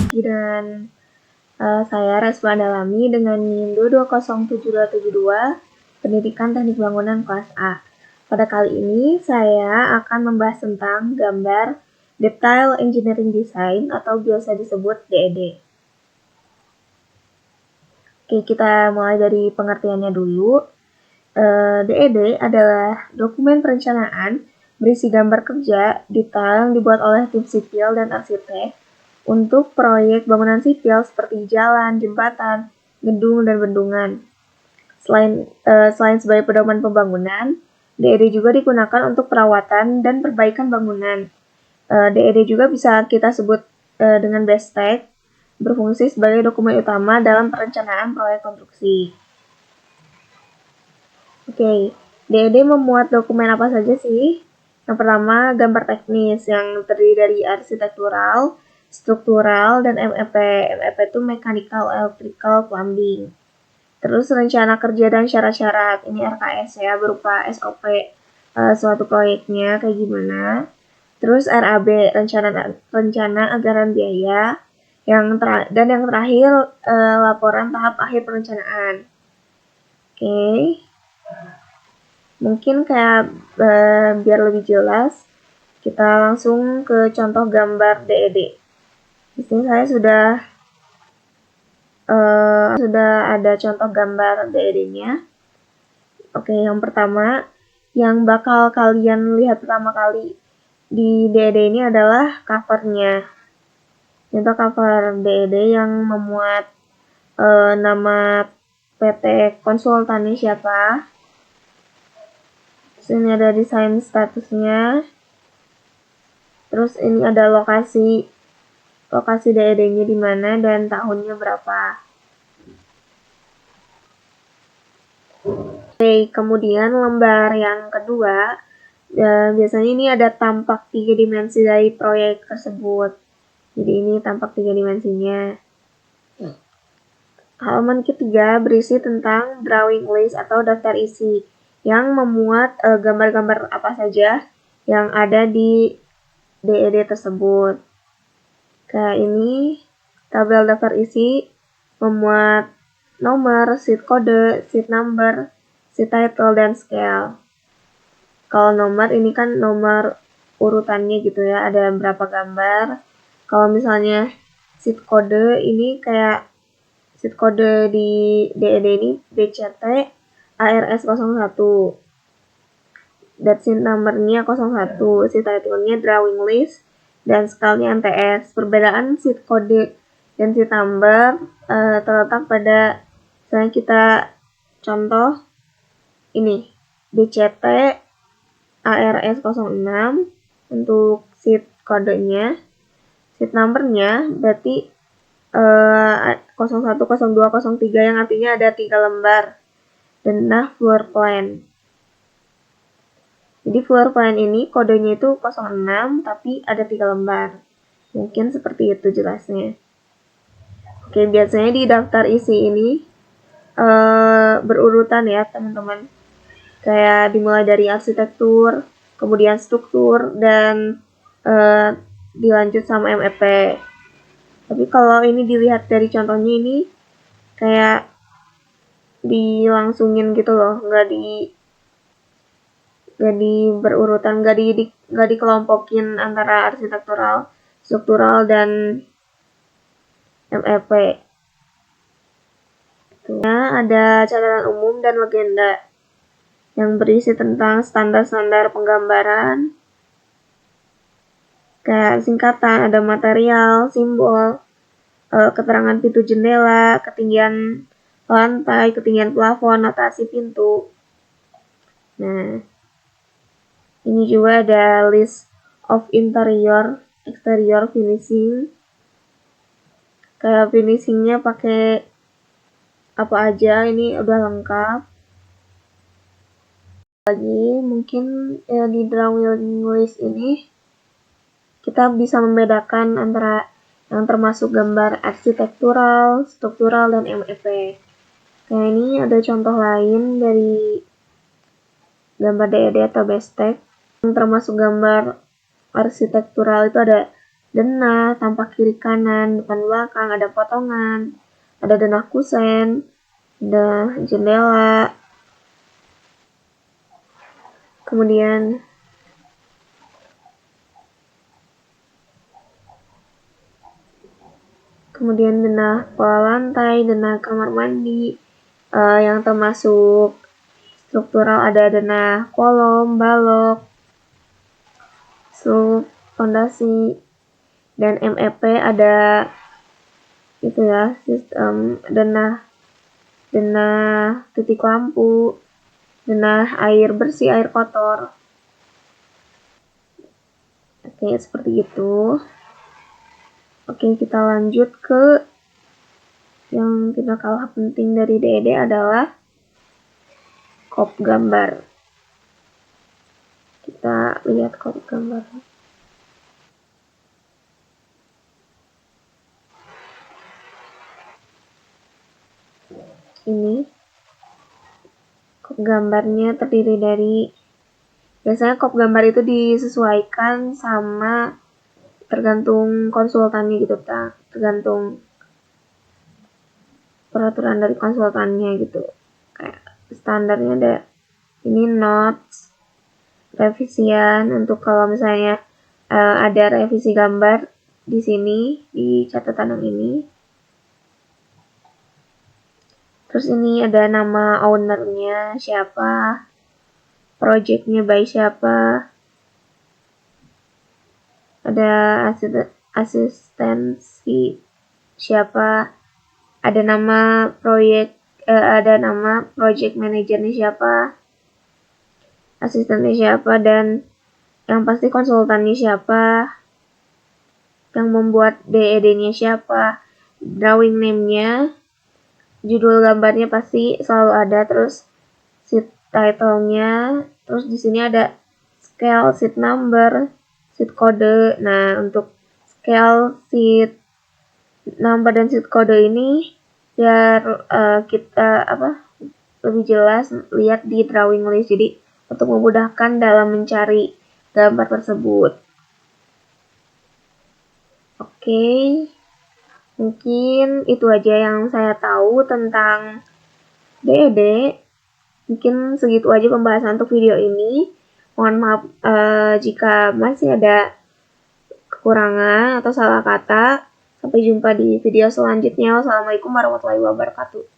lagi dengan saya Resma Dalami dengan NIM 2207272 Pendidikan Teknik Bangunan kelas A. Pada kali ini saya akan membahas tentang gambar Detail Engineering Design atau biasa disebut DED. Oke, kita mulai dari pengertiannya dulu. DED adalah dokumen perencanaan berisi gambar kerja detail yang dibuat oleh tim sipil dan arsitek untuk proyek bangunan sipil seperti jalan, jembatan, gedung, dan bendungan. Selain sebagai pedoman pembangunan, DED juga digunakan untuk perawatan dan perbaikan bangunan. DED juga bisa kita sebut dengan BESTEK, berfungsi sebagai dokumen utama dalam perencanaan proyek konstruksi. Oke, DED memuat dokumen apa saja sih? Yang pertama, gambar teknis yang terdiri dari arsitektural, struktural, dan MEP. MEP itu Mechanical, Electrical, Plumbing. Terus rencana kerja dan syarat-syarat, ini RKS ya, berupa SOP suatu proyeknya kayak gimana. Terus RAB, rencana anggaran biaya, dan yang terakhir laporan tahap akhir perencanaan. Oke. Mungkin kayak biar lebih jelas, kita langsung ke contoh gambar DED. Di sini saya sudah ada contoh gambar DED-nya. Oke, yang pertama, yang bakal kalian lihat pertama kali di DED ini adalah covernya. Contoh cover DED yang memuat nama PT konsultannya siapa. Ini ada desain statusnya. Terus ini ada lokasi DED-nya di mana dan tahunnya berapa. Oke, kemudian lembar yang kedua, biasanya ini ada tampak 3 dimensi dari proyek tersebut. Jadi ini tampak 3 dimensinya. Halaman ketiga berisi tentang drawing list atau daftar isi yang memuat gambar-gambar apa saja yang ada di DED tersebut. Kayak ini, tabel daftar isi memuat nomor, sheet kode, sheet number, sheet title, dan scale. Kalau nomor, ini kan nomor urutannya gitu ya, ada berapa gambar. Kalau misalnya sheet kode, ini kayak sheet kode di DED ini BCT ARS 01. Dan sheet numbernya 01, sheet title-nya drawing list, dan scale-nya NTS. Perbedaan sheet kode dan sheet number terletak pada, misalnya kita contoh ini, BCT ARS 06 untuk sheet kodenya. Sheet numbernya berarti 01, 02, 03 yang artinya ada 3 lembar. Dan floor plan. Jadi floor plan ini kodenya itu 06 tapi ada 3 lembar. Mungkin seperti itu jelasnya. Oke, biasanya di daftar isi ini berurutan ya teman-teman. Kayak dimulai dari arsitektur, kemudian struktur, dan dilanjut sama MEP. Tapi kalau ini dilihat dari contohnya ini kayak dilangsungin gitu loh, nggak di berurutan, nggak dikelompokin antara arsitektural, struktural, dan MEP. Ada catatan umum dan legenda yang berisi tentang standar-standar penggambaran, kayak singkatan, ada material, simbol, keterangan pintu jendela, ketinggian lantai, ketinggian plafon, notasi pintu. Nah, ini juga ada list of interior, exterior finishing. Kayak finishingnya pakai apa aja, ini udah lengkap. Lagi mungkin di drawing list ini kita bisa membedakan antara yang termasuk gambar arsitektural, struktural, dan MEP. Nah, ini ada contoh lain dari gambar DED atau BESTEK. Yang termasuk gambar arsitektural itu ada denah, tampak kiri kanan, depan belakang, ada potongan, ada denah kusen, ada jendela, kemudian denah pola lantai, denah kamar mandi, yang termasuk struktural ada denah kolom, balok, slope, fondasi, dan MEP ada itu ya, sistem denah titik lampu, denah air bersih, air kotor. Oke, seperti itu. Oke, kita lanjut ke yang tidak kalah penting dari DED adalah kop gambar. Kita lihat kop gambar. Ini kop gambarnya terdiri dari, biasanya kop gambar itu disesuaikan sama tergantung konsultannya gitu, tergantung peraturan dari konsultannya gitu. Kayak standarnya ada ini notes, revisian untuk kalau misalnya ada revisi gambar di sini di catatan yang ini. Terus ini ada nama ownernya siapa, projectnya by siapa, ada asistensi siapa, ada nama project manajernya siapa, asistennya siapa, dan yang pasti konsultannya siapa, yang membuat DED-nya siapa, drawing name-nya, judul gambarnya pasti selalu ada, terus sheet title-nya, terus di sini ada scale, sheet number, sheet kode. Nah, untuk scale, sheet number, dan sheet kode ini biar kita lebih jelas lihat di drawing list, jadi untuk memudahkan dalam mencari gambar tersebut. Oke, mungkin itu aja yang saya tahu tentang DED. Mungkin segitu aja pembahasan untuk video ini. Mohon maaf jika masih ada kekurangan atau salah kata. Sampai jumpa di video selanjutnya. Wassalamualaikum warahmatullahi wabarakatuh.